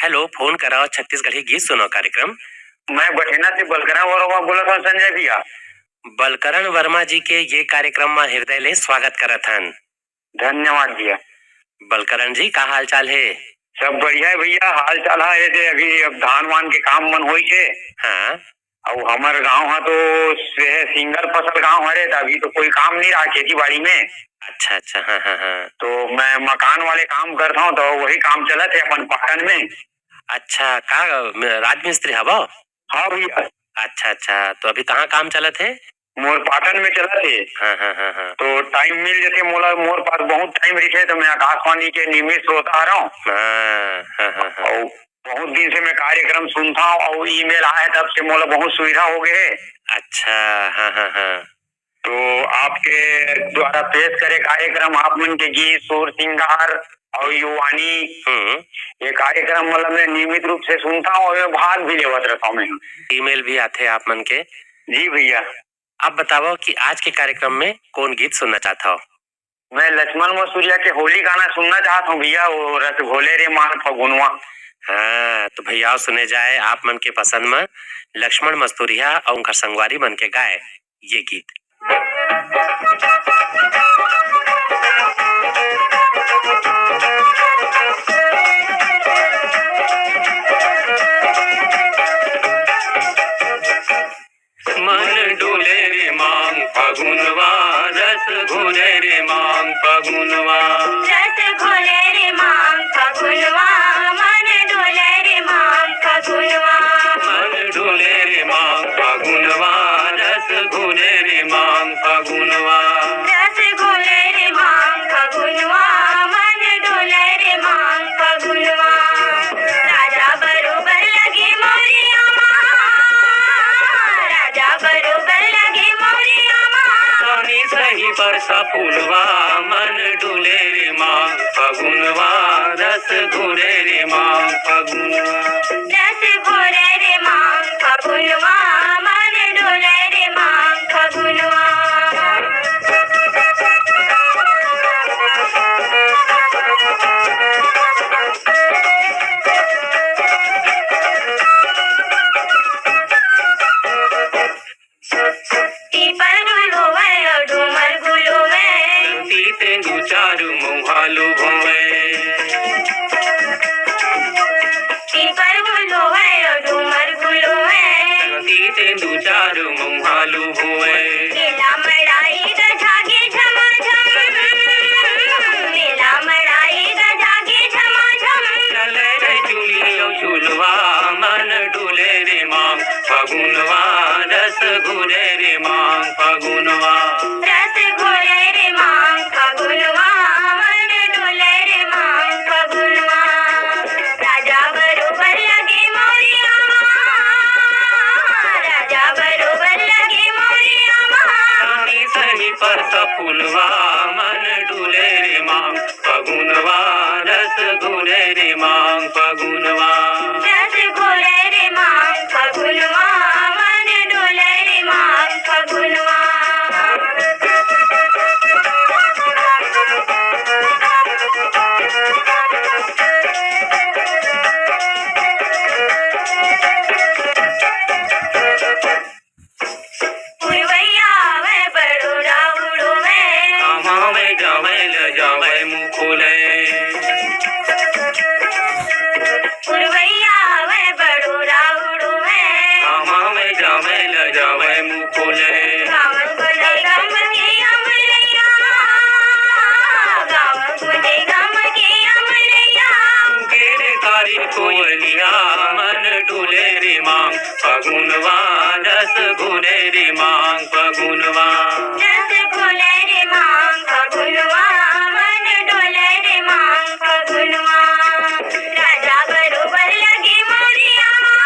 Hello, phone कराओ छत्तीसगढ़ी गीत सुनो कार्यक्रम। मैं बठेना से बलकरण वर्मा बोलत हूँ संजय भैया। बलकरण वर्मा जी के ये कार्यक्रम में हृदय ले स्वागत करत हन। धन्यवाद भैया। बलकरण जी का हाल चाल है? सब बढ़िया है भैया। हाल चाल है जे अभी अब धान वान के काम मन होई छे। हाँ, और हमार गांव है तो सिंगल फसल गांव है, अभी तो कोई काम नहीं रहा खेती बाड़ी में। अच्छा अच्छा, हाँ हाँ हाँ। तो मैं मकान वाले काम करता हूँ, तो वही काम चलत है अपन पाटन में। अच्छा, का राजमिस्त्री हवो? हाँ भैया। अच्छा अच्छा, तो अभी कहाँ काम चलत है? मोर पाटन में चलत है। हाँ हाँ हाँ हाँ। तो टाइम मिल जाते मोला, मोर पास बहुत टाइम रखे, तो मैं आकाशवाणी के नियमित श्रोता आ रहा हूँ। हाँ हाँ हाँ हाँ। और बहुत दिन से मैं कार्यक्रम सुनता हूँ और ईमेल आया तब से मोला बहुत सुविधा हो गए है। अच्छा, हाँ हाँ हाँ। तो आपके द्वारा पेश करे कार्यक्रम, आप मन के गीत सुर सिंगार और युवानी, ये कार्यक्रम मतलब मैं नियमित रूप से सुनता हूँ और भाग भी लेवत रहता हूँ मैं। ईमेल भी आते आप मन के? जी भैया। अब बताओ कि आज के कार्यक्रम में कौन गीत सुनना चाहता हो? मैं लक्ष्मण मसूरिया के होली गाना सुनना चाहता हूँ भैया, वो रस घोले रे मान फगुनवा। हाँ, तो भैया सुने जाए आप मन के पसंद में लक्ष्मण मस्तूरिया और उनका संगवारी बन के गाए ये गीत। मन डोले रे मांग फगुनवा, रस घोले रे मांग फगुनवा, रस घोले रे मांग फगुनवा, मन डोले रे मांग फगुनवा, मन डोले रे मांग फगुनवा, रस घोले रे मांग फगुनवा, रस घोले रे मांग फगुनवा, मन डोले रे मांग फगुनवा। राजा बरोबर लगे मोरिया माँ, राजा बरोबर लगे मोरिया माँ, सोनी सही बरसा फूलवा, मन डोले रे मांग फगुनवा, रस घोले रे मांग फगुनवा, रस घोले रे मांग फगुनवा, मन डोले रे मांग फगुनवा। पीपल गुलोवे और डूमर गुलोवे, तीते दू चारू मुहालू भोवे, पीपल गुलोवे और डूमर गुलोवे, तीते दू चारू मुहालू भोवे, मेला मड़ाई गजागे झमाझम, मेला मड़ाई गजागे झमाझम, चले रे चुली और झुलवा, मन डोले रे मांग फगुनवा, रस घोले रे मांग फगुनवा, रस घोले रे मांग फगुनवा, मन डोले रे मांग फगुनवा। राजा बरोबर लगे मोरिया माँ, राजा बरोबर लगे मोरिया माँ, रानी सही पर फूलवा, मन डोले रे मांग फगुनवा, रस घोले रे मांग फगुनवा, रस घोले रे मांग फगुनवा, मन डोले रे मांग फगुनवा। पुरवैया वे बड़ोरा उड़ोवे, आमावे जावे ल जावे मुखोले, पुरवैया वे बड़ोरा उड़ोवे, आमावे जावे ल जावे मुखोले, गावन गुंजे गम के अमरैया, गावन गुंजे गम के अमरैया, केरे कारी कोयलिया, मन डोले रे मांग फगुनवा, रस घोले रे मांग फगुनवा, रस घोले रे मांग फगुनवा, मन डोले रे मांग फगुनवा। राजा बरोबर लगे मोरिया माँ,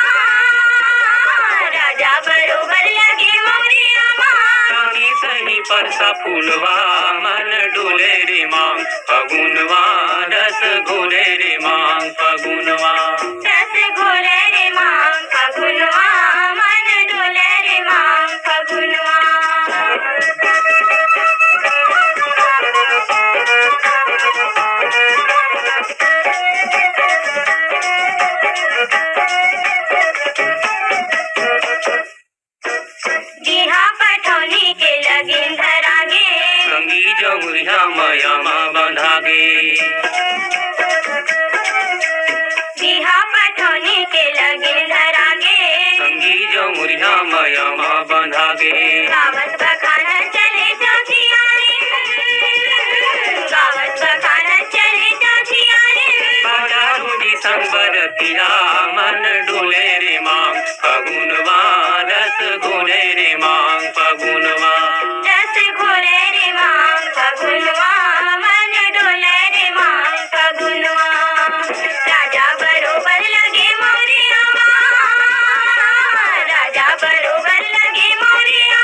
राजा बरोबर लगे मोरिया माँ, रानी सही परसा फूलवा, मन डोले रे मांग फगुनवा, रस घोले रे मांग फगुनवा, रस घोले रे मांग फगुनवा, मन डोले रे मांग फगुनवा। मुरिया मयमा बंधागे गावत बखाना चले चौथियारे गावत बखाना चले चौथियारे बाजारू जी संबर तिरा मन डोले रे मांग फगुनवा रस घोले रे मांग फगुनवा रस घोले रे मांग फगुनवा मन डोले रे मांग फगुनवा राजा बरोबर लगे मोरिया राजा बरोबर लगे मोरिया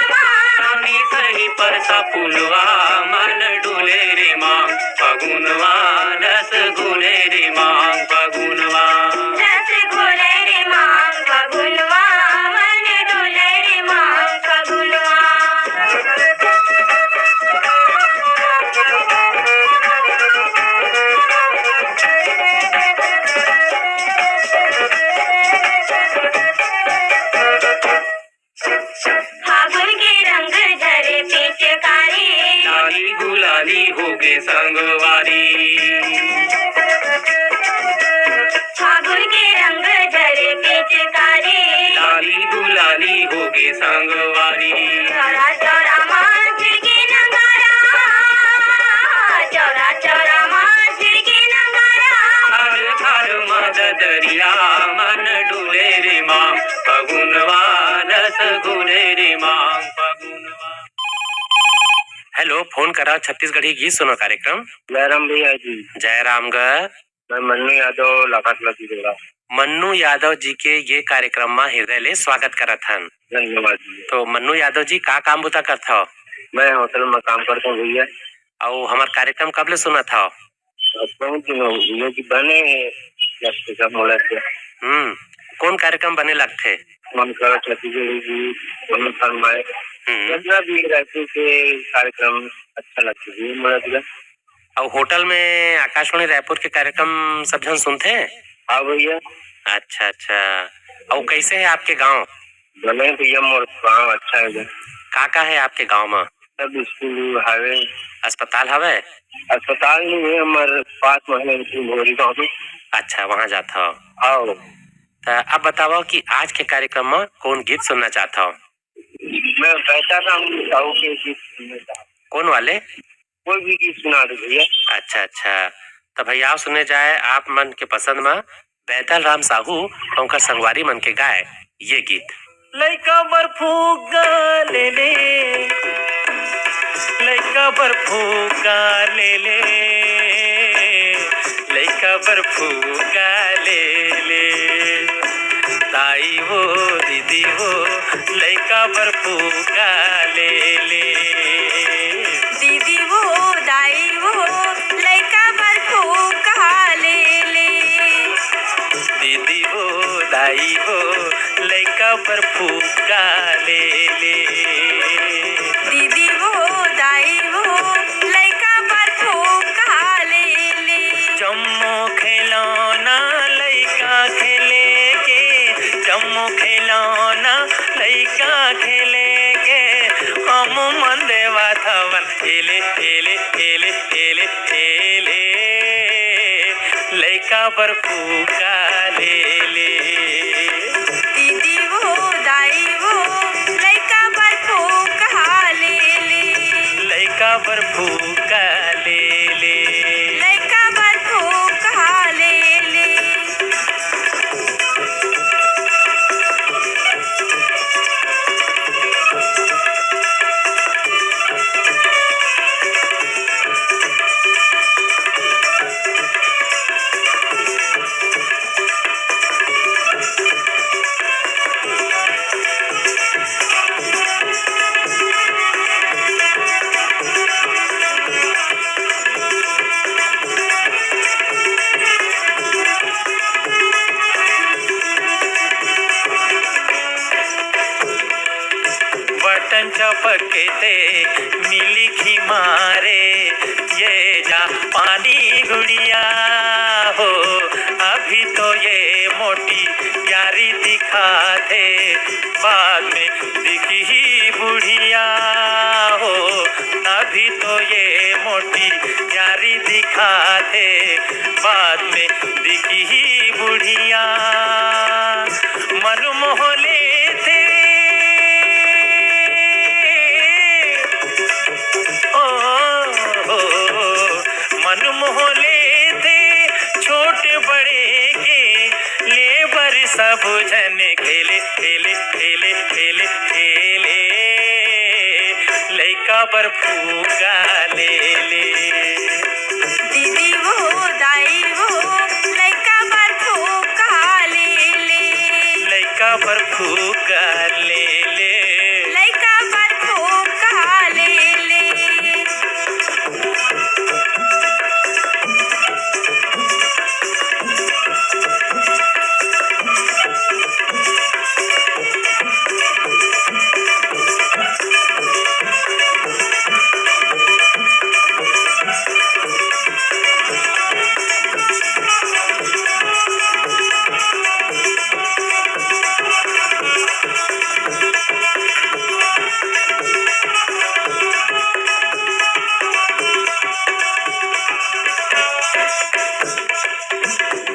स्वामी सही परसा पुलवा मन डोले रे मांग फगुनवा रस घोले रे मांग फगुनवा रस घोले रे मांग फगुनवा मन डोले रे मांग फगुनवा फागुन के रंग झरे पिचकारी लाली गुलाली होगे संगवारी फागुन के रंग झरे पिचकारी लाली गुलाली होगे संगवारी चौरा चौरा माँ झिड़के नगारा चौरा चौरा माँ झिड़के नगारा हर हर मद दरिया मन डोले रे माँ फगुनवा रस घोले रे माँ फगुनवा। हेलो, फोन करा छत्तीसगढ़ी गीत सुनो कार्यक्रम। जयराम भैया जी। जयराम ग मैं मन्नू यादव लाखात लगी जोड़ा। मन्नू यादव जी के ये कार्यक्रम में हृदय ले स्वागत करत हन। धन्यवाद जी। तो मन्नू यादव जी का काम बुता करत हो? मैं होटल में काम करता हूँ भैया। और हमार कार्यक्रम कब ले सुना था? बहुत दिन हो गए कि बने सब मोला से। कौन कार्यक्रम बने लगते? मन करा छत्तीसगढ़ी जी मन फरमाए जितना भी रहते के कार्यक्रम अच्छा लगता है मोला। और होटल में आकाशवाणी रायपुर के कार्यक्रम सब जन सुनते हैं? हाँ भैया। अच्छा अच्छा। और कैसे है आपके गांव? बने भैया मोर गाँव अच्छा है। का है आपके गांव में? सब स्कूल हवे, अस्पताल हवे? अस्पताल नहीं है हमारे पास में भोरी गाँव में। अच्छा, वहाँ जाता हो? आओ। तो अब बताओ कि आज के कार्यक्रम में कौन गीत सुनना चाहता हो? मैं कहता था साहू के गीत सुनने का। कौन वाले? कोई भी गीत सुना दो भैया। अच्छा अच्छा। तो भैया आप सुने जाए आप मन के पसंद में बैतल राम साहू और उनका संगवारी मन के गाय ये गीत। लइका बर्फू ले ले, लइका बर्फू ले ले, लइका बर्फू ले ले, ताई हो दीदी हो लइका बर्फू ले ले, दीदी वो दाई वो लइका बर्फू ले ले, दीदी हो दाई हो लइका बर्फू ले ले, दीदी वो दाई वो लइका बर्फू ले ले, जम्मो खिलौना लइका खेले के, जम्मो खिलौना लइका खेले के, हम मन देवा थवन खेले खेले खेले खेले खेले, लइका बर्फू ले ले, दीदी वो दाई वो लइका बर्फू ले ले, लइका बर्फू ले ले। लइका बर्फू ले ले। बटन चपके ते मिली खी मारे ये जा पानी गुड़िया हो, अभी तो ये मोटी यारी दिखाते बाद में दिखी ही बुढ़िया हो, अभी तो ये मोटी यारी दिखाते बाद में दिखी ही बुढ़िया, मन मोहले थे छोड़े के लेबर सब जन खेले खेले खेले खेले खेले लइका पर फूका ले ले दीदी वो दाई वो लइका पर फूका ले ले लइका पर फूका ले ले लइका पर फूका ले ले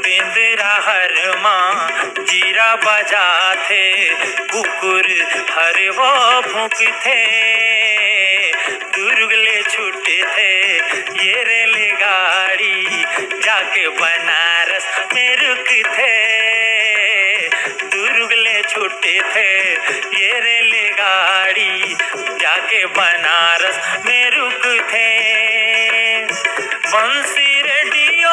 बेंदरा हर माँ जीरा बजाते कुकुर हर वो भूकते दुर्गले छूटे थे ये रेलगाड़ी जाके बनारस में रुकते दुर्गले छूटे थे ये रेलगाड़ी जाके बनारस में रुकते बंसी रेडियो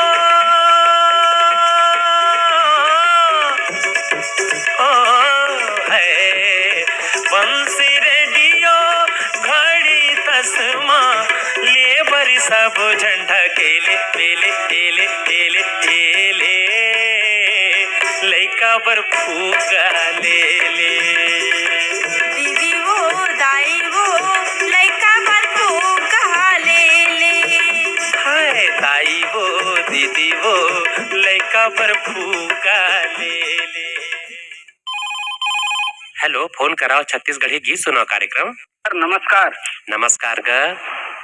है बंसी रेडियो घड़ी तस्मा लेबर सब झंडा केले केले केले केले केले लइका पर फूका ले ले दीदी वो दाई वो लइका पर फूका ले ले हाय ताई वो दीदी वो लइका पर फूका ले ले हेलो फोन कराओ छत्तीसगढ़ी गीत सुनो कार्यक्रम सर नमस्कार। नमस्कार ग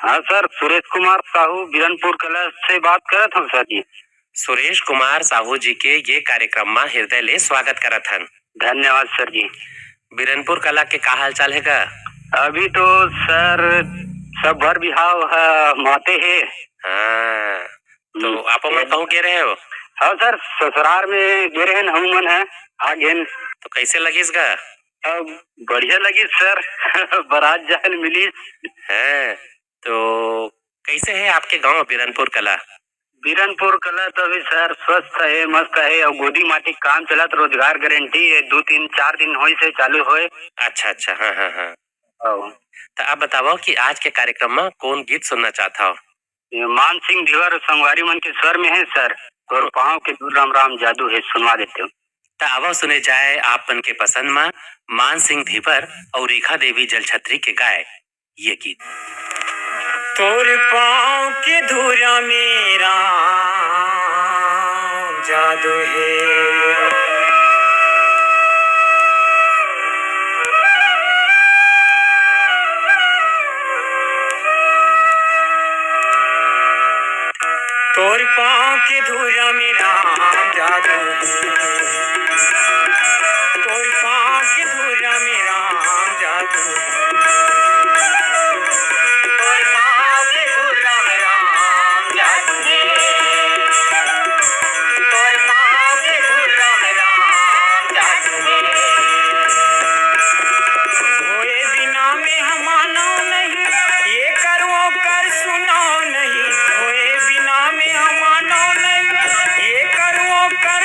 हाँ सर, सुरेश कुमार साहू बिरनपुर कला से बात करत हूँ सर जी। सुरेश कुमार साहू जी के ये कार्यक्रम में हृदय ले स्वागत करत हन। धन्यवाद सर जी। बिरनपुर कला के का हाल चाल है गा? अभी तो सर सब भर बिहाव माते है। हाँ, तो आप मन कहूँ गे रहे हो? हाँ सर, ससुराल में गे रहे हम मन है आगे। तो कैसे लगिस गा? अब बढ़िया लगी सर बारात जान मिली है। तो कैसे है आपके गांव बिरनपुर कला? बिरनपुर कला तो अभी सर स्वस्थ है, मस्त है और गोदी माटी काम चला तो रोजगार गारंटी है। 2-3-4 दिन हो से चालू होए। अच्छा अच्छा, हाँ हाँ हाँ। तो आप बताओ कि आज के कार्यक्रम में कौन गीत सुनना चाहता हो? मान सिंह धीवर संगवारी मन के स्वर में है सर, और पाँव के दूर राम राम जादू है, सुनवा देते हो। तो आवो सुने जाए आप मन के पसंद में मान सिंह धीवर और रेखा देवी जलछत्री के गाए ये गीत। तोर पाँव के धूरा मेरा जादू है, तोर पाँव के धूरा मेरा जादू है, तोर पाँव के धूरा मेरा जादू है, तोर पाँव के धूरा मेरा जादू है, तोर पाँव के धूरा मेरा जादू है। होए बिना में हम मानो नहीं, ये करो कर सुनो नहीं, होए बिना में हम मानो नहीं, ये करो कर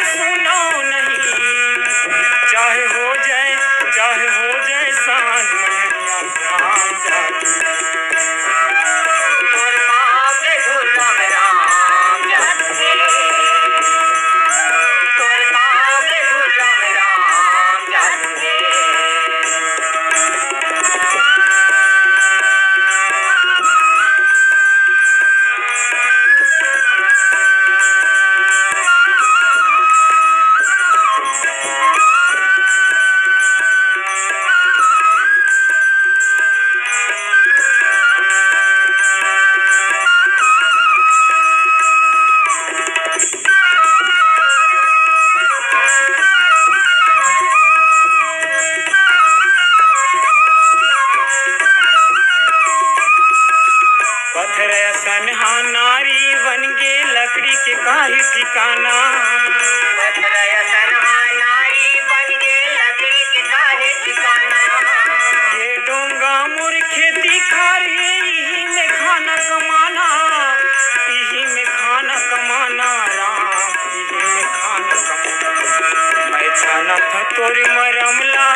तोरी मरमला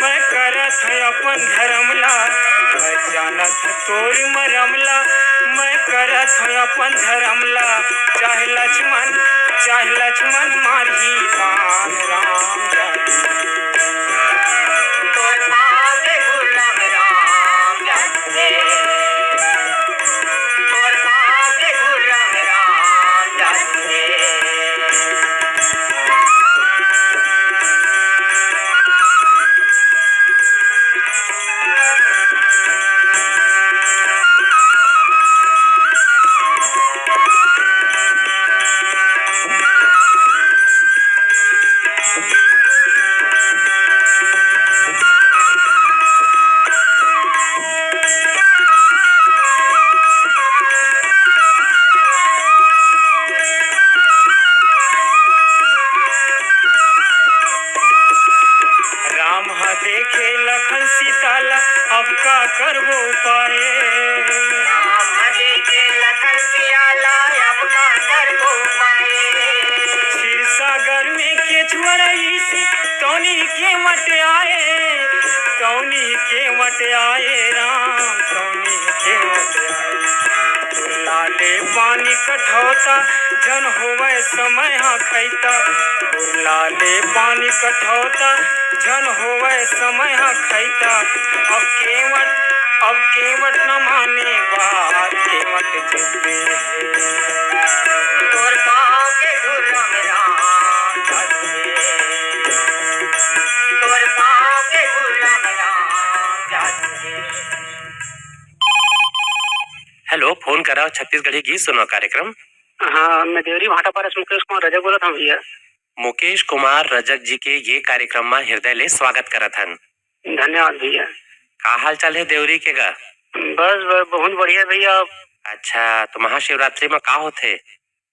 मैं करत है अपन धर्मला मैं जानत तोरी मरमला मैं करत है अपन धर्मला चाहे लक्ष्मण मारही बाण राम जाने तोर पाके गुलाम राम जाने तोर पाके गुलाम राम जाने राम हा देखे लखन सीताला अब का करबो पाए क्षीर सागर में केचुआ रही सी तौनी के मट आए राम तौनी के मट आए लाले पानी कठौता जन होवे समय हा खैता लाले पानी कठौता जन होवे समय हा खैता अब केवट न माने बात केवट चुपे तोर पाके गुलाम राम जाने तोर पाके गुलाम राम जाने हेलो, फोन करा छत्तीसगढ़ी गीत सुनो कार्यक्रम। हाँ, मैं देवरी भाटापारा से मुकेश कुमार रजक बोला था भैया। मुकेश कुमार रजक जी के ये कार्यक्रम में हृदय ले स्वागत करत हन। धन्यवाद भैया। का हाल चाल है देवरी के गा? बस बहुत बढ़िया भैया। अच्छा, तो महाशिवरात्रि में का होथे?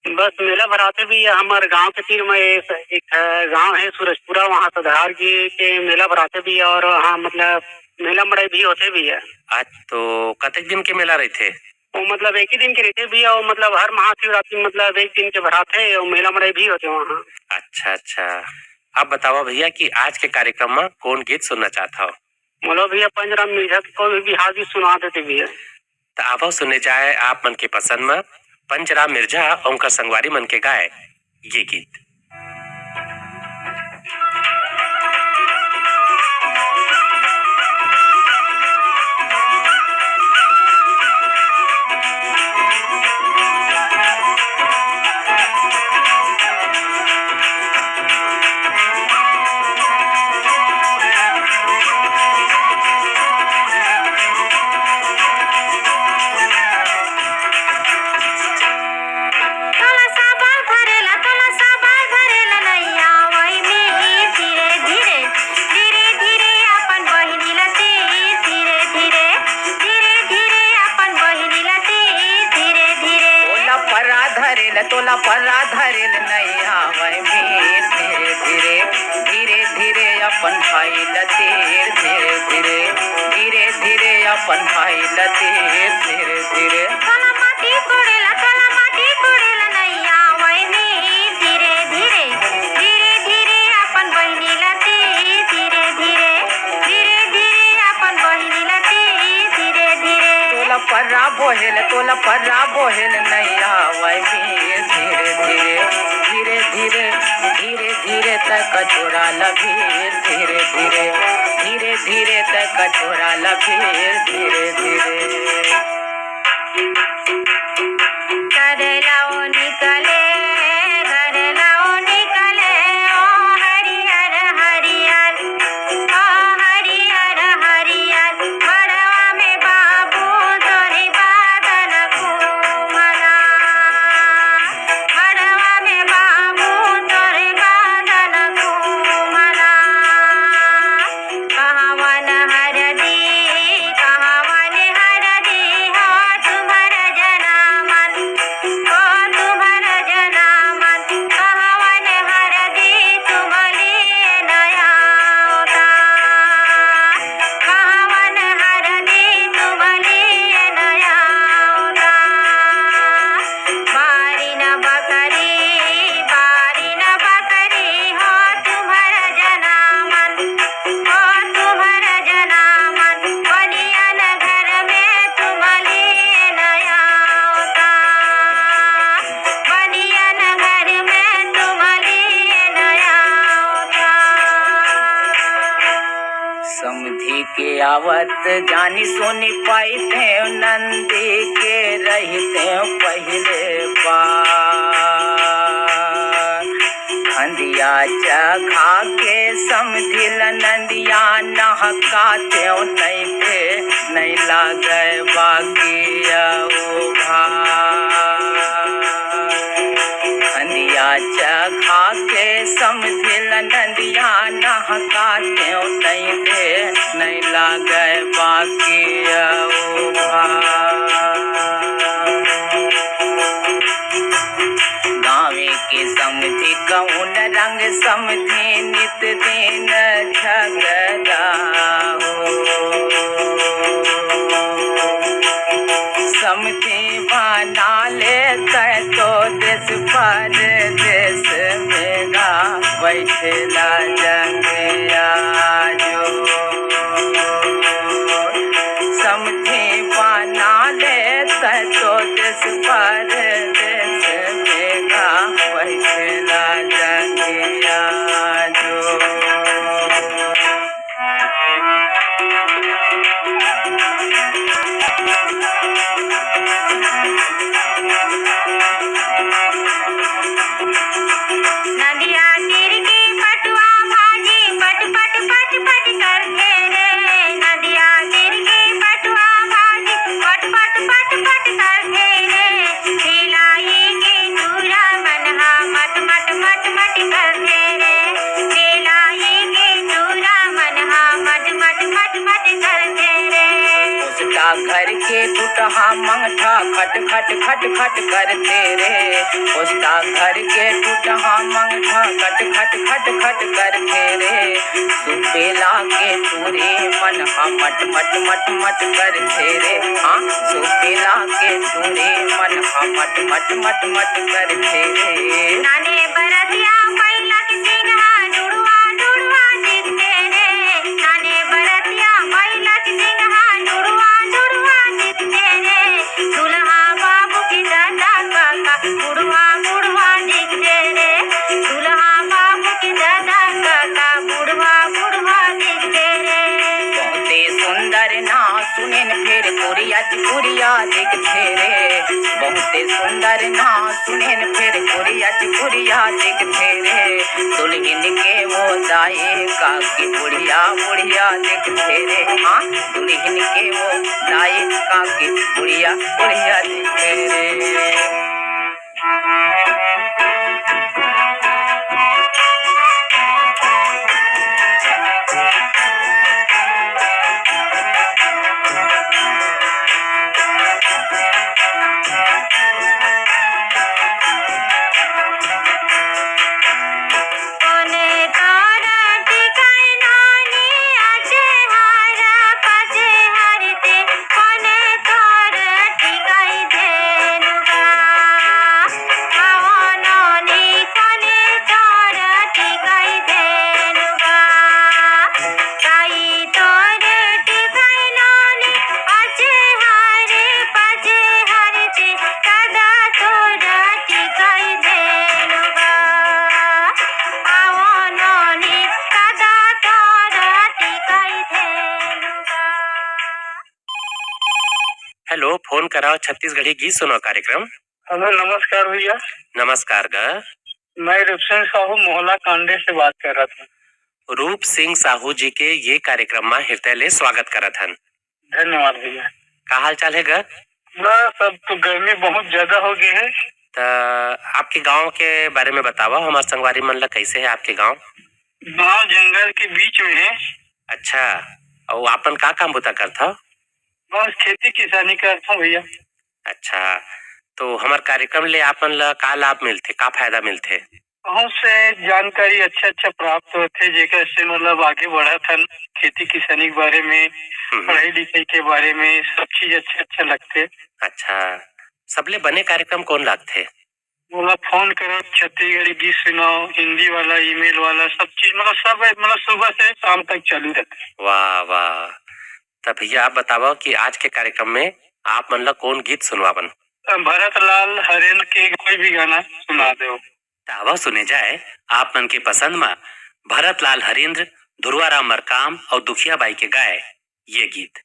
बस मेला भराते भैया। हमारे गांव के तीर में एक गांव है सूरजपुरा, वहाँ सधार जी के मेला भराते भैया और हाँ मतलब मेला मड़ाई भी होते भैया। आज तो कतेक दिन के मेला रहते? वो मतलब एक ही दिन के रहते भैया। वो मतलब हर महाशिवरात्रि मतलब एक दिन के भराते और मेला मड़ाई भी होते वहाँ। अच्छा, अब बताओ भैया कि आज के कार्यक्रम में कौन गीत सुनना चाहता हो? बोलो भैया, पंजराम मिर्जा के कोई भी बिहार भी सुना देते भैया। तो अब सुने जाए आप मन के पसंद में पंचराम मिर्जा और उनका संगवारी मन के गाए ये गीत। तोला पर्रा धरेल नैया वही मीर धीरे धीरे अपन भाई लतीर धीरे धीरे अपन भाई लतीर धीरे तोला माटी कोड़ेला नैया वही मीर धीरे धीरे अपन बहिनी लती धीरे अपन बहिनी लती धीरे तोला पर्रा बोहेल नैया वही मीर धीरे तक कचोरा लभीर धीरे तक कचोरा लभीर धीरे करेला ओ निकले ओ हरियर बड़वा में बाबू तोरी बादल कुमला बड़वा में बाबू तोरी बादल कुमला कहावन हरदी हो तुम्हारा जना मन हो तुम्हारा के आवत जानी सुनी पाई थे नंदी के रहते पहले बार खंदिया चखा के समझिल नंदिया नहकाते नहीं थे नहीं लागे बाकी खंदिया चखा के समझिल नंदिया नहकाते नहीं थे नहीं लागे बाकी गावे के समझी कौन रंग समझी नित दिन झगड़ा हो समझी बना लेते तो देश पर देश मेरा बैठला जंगिया जो समझी बना लेते तो देश पर देश मेरा बैठला जंगिया जो नदिया तीर की पटुआ भाजी पट पट पट पट करते रे नदिया तीर की पटुआ भाजी पट पट पट पट करते रे खिलाई के चूरा मनहा मट मट मट मट करते रे खिलाई के चूरा मनहा मट मट मट मट करते रे उसका घर के टूटहा मंगठा खट खट खट खट करते रे उसका घर के टूटहा मंगठा खट खट खट खट करते रे सुपेला के चूरे मन मट मट मट मट करते रे हाँ सुपेला के चूरे मन मट मट मट मट करते रे नाने बरतिया पहिला के सिंघा जुड़वा जुड़वा दिखते रे नाने बरतिया पहिला के सिंघा जुड़वा जुड़वा दिखते रे दुल्हा बाबू की दादा काका बुढ़वा बुढ़वा दिखते रे दुल्हा बाबू की दादा काका बुढ़वा बुढ़वा दिखते रे बहुते सुंदर ना सुनेन फिर कुरिया चिकुरिया दिखते रे बहुते सुंदर ना सुनेन फिर कुरिया चिकुरिया दिखते रे दुल्हन के वो दाए काकी बुढ़िया बुढ़िया दिखते रे हाँ दुल्हन के वो दाए काकी बुढ़िया बुढ़िया दिखते रे कोने तारा टिकाई नानी आचे हारा पाचे हारते कोने तारा टिकाई धेनुगा आओ नानी कोने तारा टिकाई धेनुगा ताई तारा टिकाई नानी आचे हारे पाचे हारते दादा तारा टिकाई धेनुगा आओ नानी दादा तारा टिकाई धेनुगा हेलो फोन कराओ छत्तीसगढ़ी गीत सुनो कार्यक्रम। हेलो नमस्कार भैया, नमस्कार ग मैं रूपसिंह साहू मोहला कांडे से बात कर रहा था। रूप सिंह साहू जी के ये कार्यक्रम में हृदय ले स्वागत करत हन। धन्यवाद भैया। का हाल चाल है ग? बस अब तो गर्मी बहुत ज्यादा हो गई है। तो आपके गांव के बारे में बतावा, हमारे संगवारी मन ला कैसे है आपके गांव? गांव जंगल के बीच में है। अच्छा, और आपन का काम बुता करता? बस खेती किसानी करता हूँ भैया। अच्छा, तो हमार कार्यक्रम ले आपन ला का लाभ मिलथे, का फायदा मिलथे? बहुत से जानकारी अच्छा प्राप्त होते जेकर से मतलब आगे बढ़ा था खेती किसानी के बारे में, पढ़ाई लिखाई के बारे में, सब चीज अच्छा लगते। अच्छा, सबले बने कार्यक्रम कौन लागथे? बोला फोन करो, छत्तीसगढ़ी गीत सुनाओ, हिंदी वाला, ईमेल वाला, सब चीज मतलब सब सुबह से शाम तक चालू रहते। वाह वाह। तब भैया आप बताओ कि आज के कार्यक्रम में आप मन ला कौन गीत सुनवावन? भरत लाल हरेंद्र के कोई भी गाना सुना दो। तावा सुने जाए आप मन के पसंद में भरत लाल हरेंद्र, ध्रुवाराम मरकाम और दुखिया बाई के गाए ये गीत।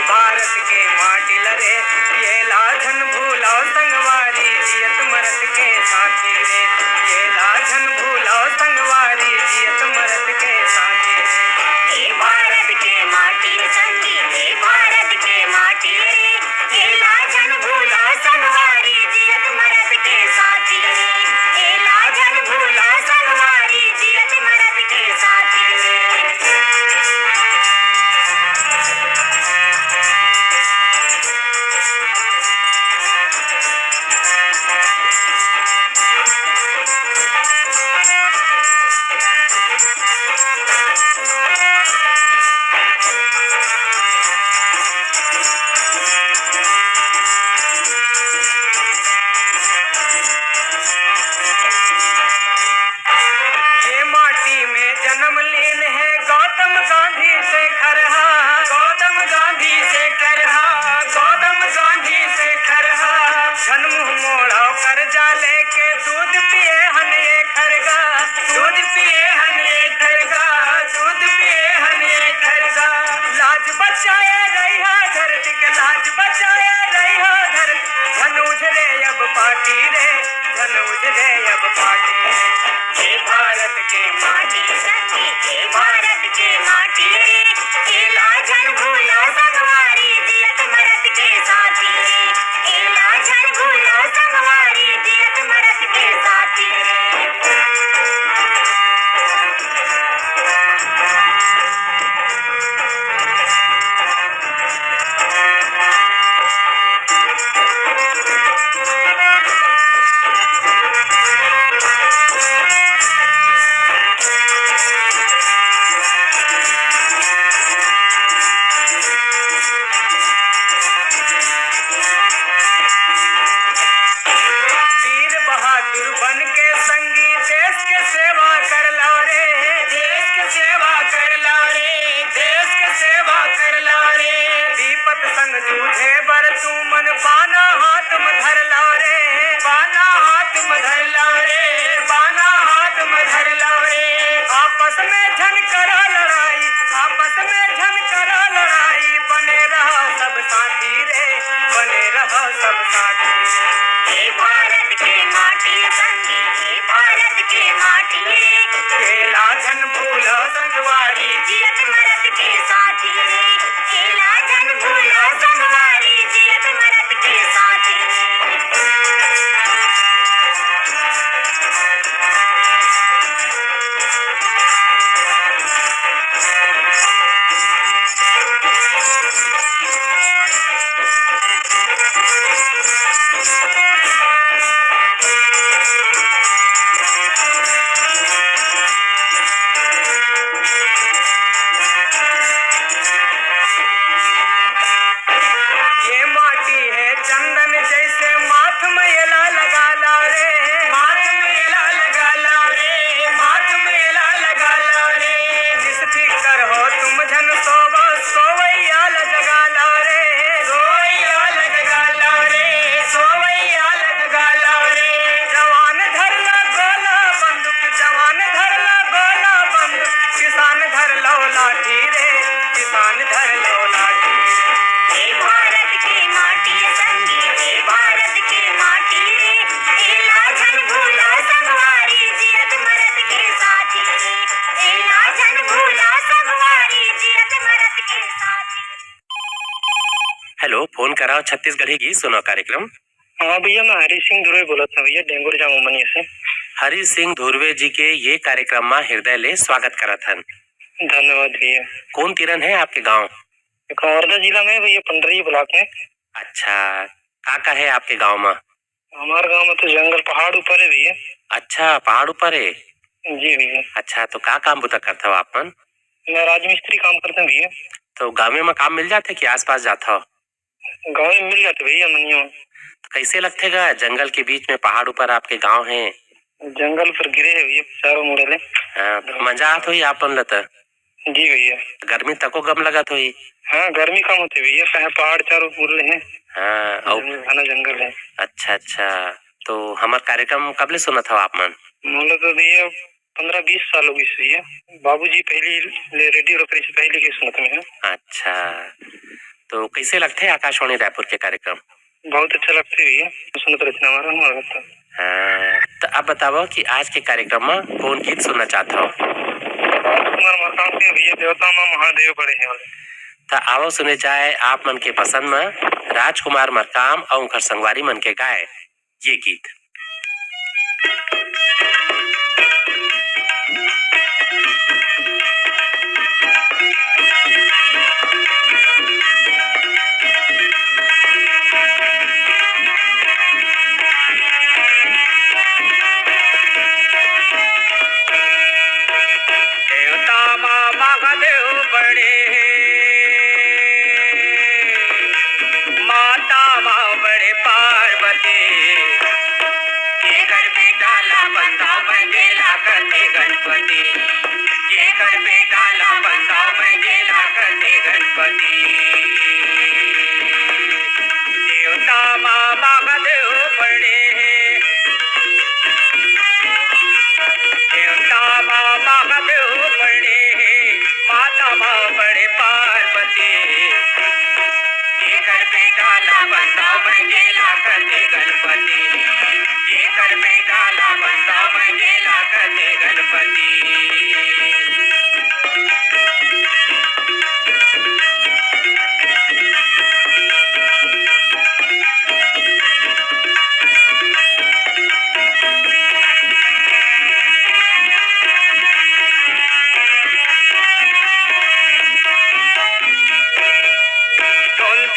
भारत के माटी लरे ये लाझन भूलो संगवारी जियत मरत के साथी रे, ये लाझन भूलो संगवारी जियत मरत के साथी रे। ये भारत के माटी संगी, ये भारत के माटी रे, ये लाझन भूलो संगवारी जियत मरत के साथी रे, ये लाझन भूलो संगवारी जियत मरत के साथी रे। जन्म लीन है गौतम गांधी से खरहा, गौतम गांधी से खरहा, गौतम गांधी से खरहा। जन्म मोड़ा कर्जा लेके दूध पिए हन ये खरगा, दूध पिए हन ये खरगा, दूध पिए हन ये खरगा। लाज बचाए रहा धरती के, लाज बचाए रहा धरती। धनुज रे अब पार्टी रे, धनुज रे अब पार्टी रे। ये भारत के माटी संगी, ये भारत के माटी रे, ये लाझन भूलो संगवारी जियत मरत के साथी रे, ये लाझन भूलो संगवारी जियत मरत के साथी रे। बन के संगी देश के सेवा कर लो रे, देश के सेवा कर लो रे, देश के सेवा कर लो रे। दीपक संग जूझे बर तू मन बाना हाथ में धर लो रे, बाना हाथ में धर लो रे, बाना हाथ में धर लो रे। आपस में झन करा लड़ाई, आपस में झन करा लड़ाई। बने रहो सब साथी रे, बने रहो सब साथी। ये भारत के माटी संगी, ये भारत के माटी रे, ये लाझन भूलो संगवारी जियत मरत के साथी रे, ये लाझन भूलो संगवारी जियत मरत के साथी रे। चंदन जैसे माथ में एला लगा ला रे, माथ में एला लगा ला रे, माथ में एला लगा ला रे। जिस फिकर हो तुम झन सोवो, सोवैया लगा ला रे, सोवैया लगा ला रे, सोवैया लगा ला रे। जवान धर ला गोला बंदूक, जवान धर ला गोला बंदूक। किसान धर लो लाठी रे, किसान धर लो लाठी। ये भारत के माटी संगी, ये भारत के माटी रे, ये लाझन भूलो संगवारी जियत मरत के साथी रे, ये लाझन भूलो संगवारी जियत मरत के साथी। हेलो, फोन कराओ छत्तीसगढ़ी की सुनो कार्यक्रम। हाँ भैया, मैं हरी सिंह धुर्वे बोला था भैया, डेंगूर जाम मनिया से। हरी सिंह धुर्वे जी के ये कार्यक्रम में हृदय ले स्वागत करा था। धन्यवाद भैया। कौन तिरन है आपके गाँव? वर्धा जिला में भैया, पंडरी ब्लॉक में। अच्छा, का है आपके गांव में? हमारे गांव में तो जंगल पहाड़ ऊपर है भैया। अच्छा, पहाड़ ऊपर है। जी भैया। अच्छा, तो का काम बुता करता हो आपन? मैं राजमिस्त्री काम करता हूँ भैया। तो गाँव में काम मिल जाते कि आसपास जाता हो? गाँव में मिल जाते भैया मनियो। तो कैसे लगते गा जंगल के बीच में पहाड़ ऊपर आपके गांव है? जंगल पर गिरे है भैया चारों मुड़े। हाँ, तो मजा आत हुई आपन लता? जी भैया। गर्मी तको कम लगत हुई? हाँ गर्मी कम होती भैया, कहे पहाड़ चारों मुड़े हैं। हाँ और घना जंगल है। अच्छा अच्छा, तो हमार कार्यक्रम कब ले सुना था आप मन? मोला तो भैया 15-20 साल हो गई भैया। बाबूजी पहले रेडियो रखे से पहले के सुनत में है। अच्छा, तो कैसे लगते है आकाशवाणी रायपुर के कार्यक्रम? बहुत अच्छा लगते भैया, सुनत रहते हमारा ना लगता। हाँ, तो अब बताओ कि आज के कार्यक्रम में कौन गीत सुनना चाहता हो? राजकुमार मकाम के भैया देवता माँ महादेव बड़े हैं। तो आओ सुने जाए आप मन के पसंद में राजकुमार मरकाम और उनकर संगवारी मन के गाए ये गीत। देवता माँ महादेव बड़े माता माँ बड़े पार्वती ये घर में डाला बंदा मैं गेला करते गणपति ये घर में डाला बंदा मैं गेला करते गणपति देवता माँ महादेव बड़े देवता माँ महादेव बड़े माता माँ बड़े पार्वती ये घर में डाला बंदा मैं गेला करते गणपति ये घर में डाला बंदा मैं गेला करते गणपति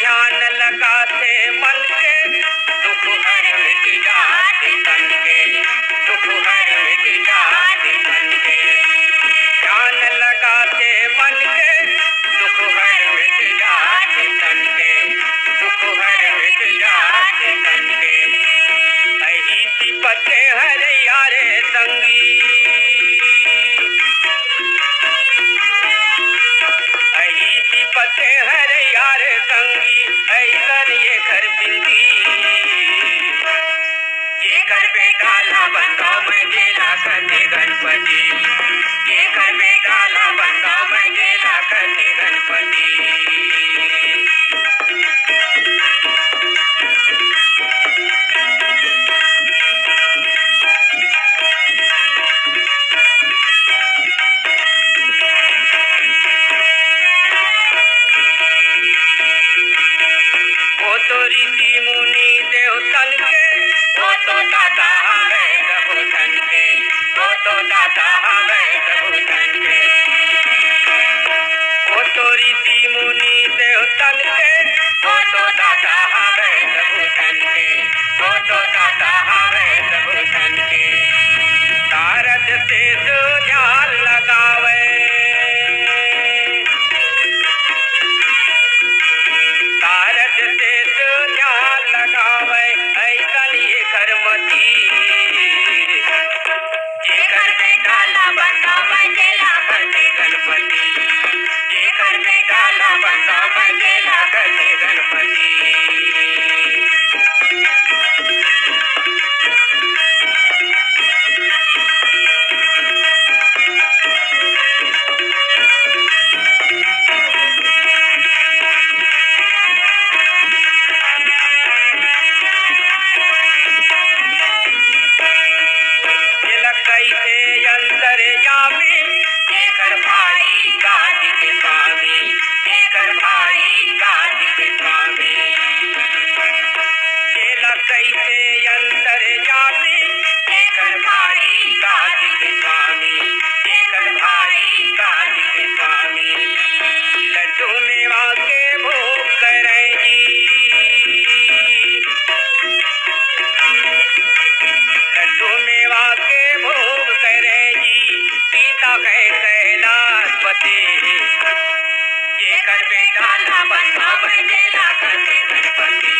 ध्यान लगाते मन के दुख हर मिट जाते तन के दुख हर मिट जाते तन के ध्यान लगाते मन के दुख हर मिट जाते तन के दुख हर मिट जाते तन के ऐसी सी पते हर यारे संगी ऐसी पते हर यारे संगी ऐसन ये घर बिंदी ये घर में डाला बंदा मैं गेला करते गणपति ये घर में डाला बंदा मैं गेला करते गणपति वो तो ऋषि मुनि देवतन के वो तो दाता है प्रभुधन के वो तो दाता है प्रभुधन के वो तो ऋषि मुनि देवतन के वो तो दाता है प्रभुधन के वो तो दाता है प्रभुधन के तारक से तो ध्यान लगावे तारक से तो ध्यान लगावे ऐसन ये घर मती ये घर में डाला बंदा मैं गेला करते गणपति ये घर में डाला बंदा मैं गेला करते गणपति कैसे अंतर्यामी एकर भाई गादी के स्वामी एकर भाई गादी के स्वामी चेला कैसे अंतर्यामी एकर भाई गादी के स्वामी एकर भाई गादी के स्वामी लड्डू मेवा के भोग करेगी लड्डू मेवा के भोग करेगी सीता है कैलाशपति जेकर बेटा ला बनना बनेला करते गणपति,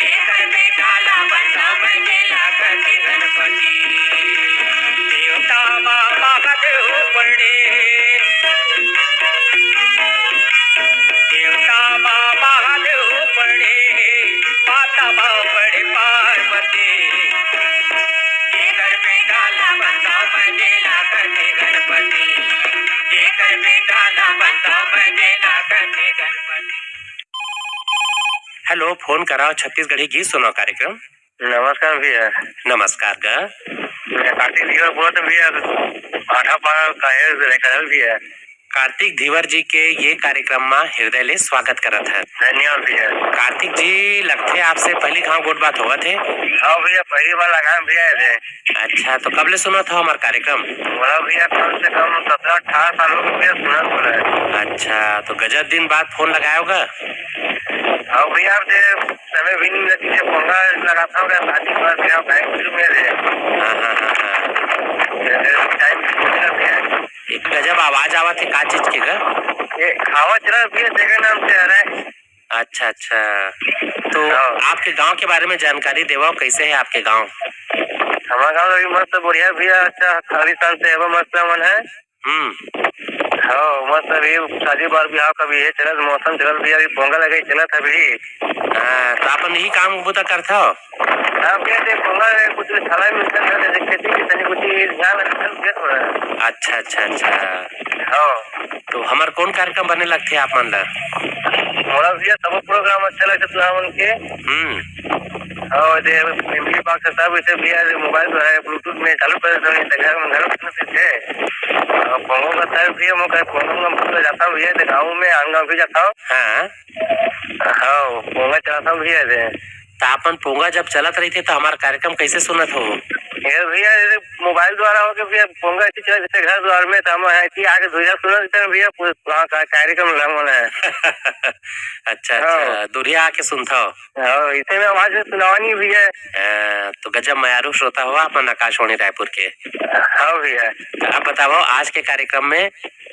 जेकर बेटा ला बनना बनेला करते गणपति। देवता महादेव पड़े, देवता महादेव पड़े, माता पड़े पार्वती। जेकर बेटा ला बनना बनेला करते गणपति, जेकर बेटा ला बनना बनेला करते गणपति। हेलो, फोन कराओ छत्तीसगढ़ी गीत सुनो कार्यक्रम। नमस्कार भैया। नमस्कार गा। मैं कार्तिक धीवर बोलत हूं भैया, आठा पार काहे करल भैया। कार्तिक धीवर जी के ये कार्यक्रम में हृदय ले स्वागत करत है। धन्यवाद भैया। कार्तिक जी, लगते आपसे पहली गाँव गोट बात हुआ थे। हाँ भैया, पहली बार लगा भैया थे। अच्छा, तो कब ले सुना था हमारा कार्यक्रम? बोला भैया कम से कम 17-18 सालों में भैया सुना बोला है। अच्छा, तो गजब दिन बाद फोन लगाया होगा। हाँ भैया, आप समय भी नहीं लगती है, पोंगा लगाता हूँ शादी के बाद भैया बैंक में थे। हाँ। टाइम भैया एक गजब आवाज आवा थे, का चीज के गा? ये हवा चला भैया, जगह नाम से आ रहा है। अच्छा, तो आपके गांव के बारे में जानकारी देवाओ, कैसे है आपके गांव? हमारा गाँव अभी मस्त बढ़िया भैया, अच्छा खाली साल से मस्त मन है। हाँ मस्त, अभी शादी बार ब्याह का भी है चलत, मौसम चलत भैया, अभी पोंगा लगा चलत अभी। तो अपन यही काम बुता करता हो? हाँ भैया, पोंगा कुछ छला मिलता है, खेती की तनी कुछ ध्यान रखते थोड़ा। अच्छा। हाँ, तो हमार कौन कार्यक्रम बने लगते आप मन ला? मोला भैया सब प्रोग्राम अच्छा लगता है मन के। और दे मेमोरी बॉक्स सब इसे भैया मोबाइल जो है ब्लूटूथ में चालू कर देते हैं, घर में थे। पोंगो का टाइम भैया मैं पोंगो में जाता हूँ भैया, गाँव में आंगा भी जाता हूँ। हाँ, पोंगा चलाता हूँ भैया से। तो अपन पोंगा जब चलत रही थे तो हमारा कार्यक्रम कैसे सुनत हो? भैया मोबाइल द्वारा हो के भैया पोंगा ऐसी चला जैसे घर द्वार में, तो हम आगे धुरिया सुना देते हैं भैया, वहाँ का कार्यक्रम लगा है। अच्छा, दुरिया आके सुनता हो? हाँ, इसे में आवाज सुनावानी भी है। तो गजब मयारू श्रोता हुआ अपन आकाशवाणी रायपुर के। हाँ भैया। आप बताओ, आज के कार्यक्रम में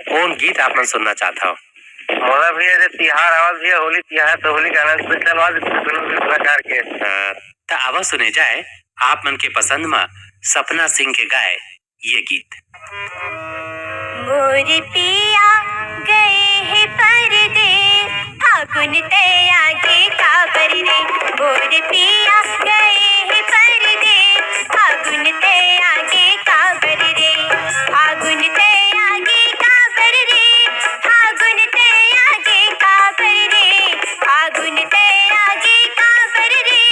कौन गीत आप सुनना चाहता हो? मोला भैया तिहार आवाज भैया, होली तिहार, तो होली गाना स्पेशल आवाज कलाकार के। तो आवाज सुने जाए आप मन के पसंद में सपना सिंह के गाए ये गीत। मोर पिया गए है परदेस, फागुन ते आगे काबर रे। मोर पिया गए है परदेस, फागुन ते आगे काबर रे। फागुन ते आगे काबर रे, फागुन ते आगे काबर रे। फागुन ते आगे काबर रे,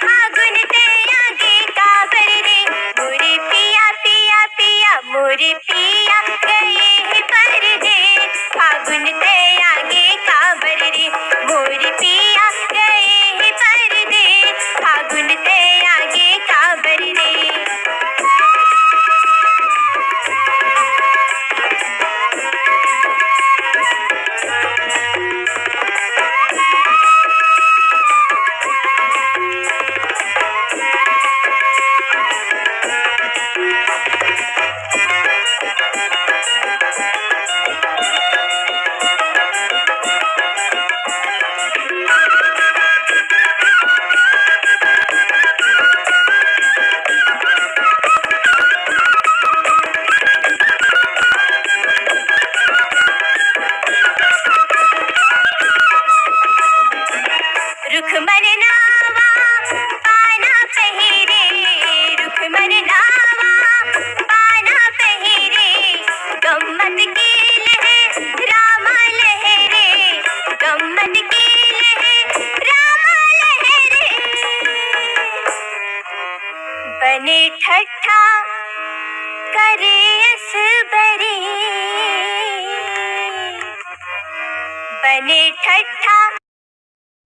फागुन ते आगे काबर रे। मोर पिया पिया पिया, मोर पिया गए है परदेस, फागुन ते आगे काबर रे। मोर पिया गए है परदेस, फागुन ते आगे काबर रे। रुख मन नावा पाना पहिरे, रुख मन नावा पाना पहिरे। गम्मत की लहे रामा लहरे, गम्मत की लहे रामा लहरे। बने ठट्ठा करे असबरी, बने ठट्ठा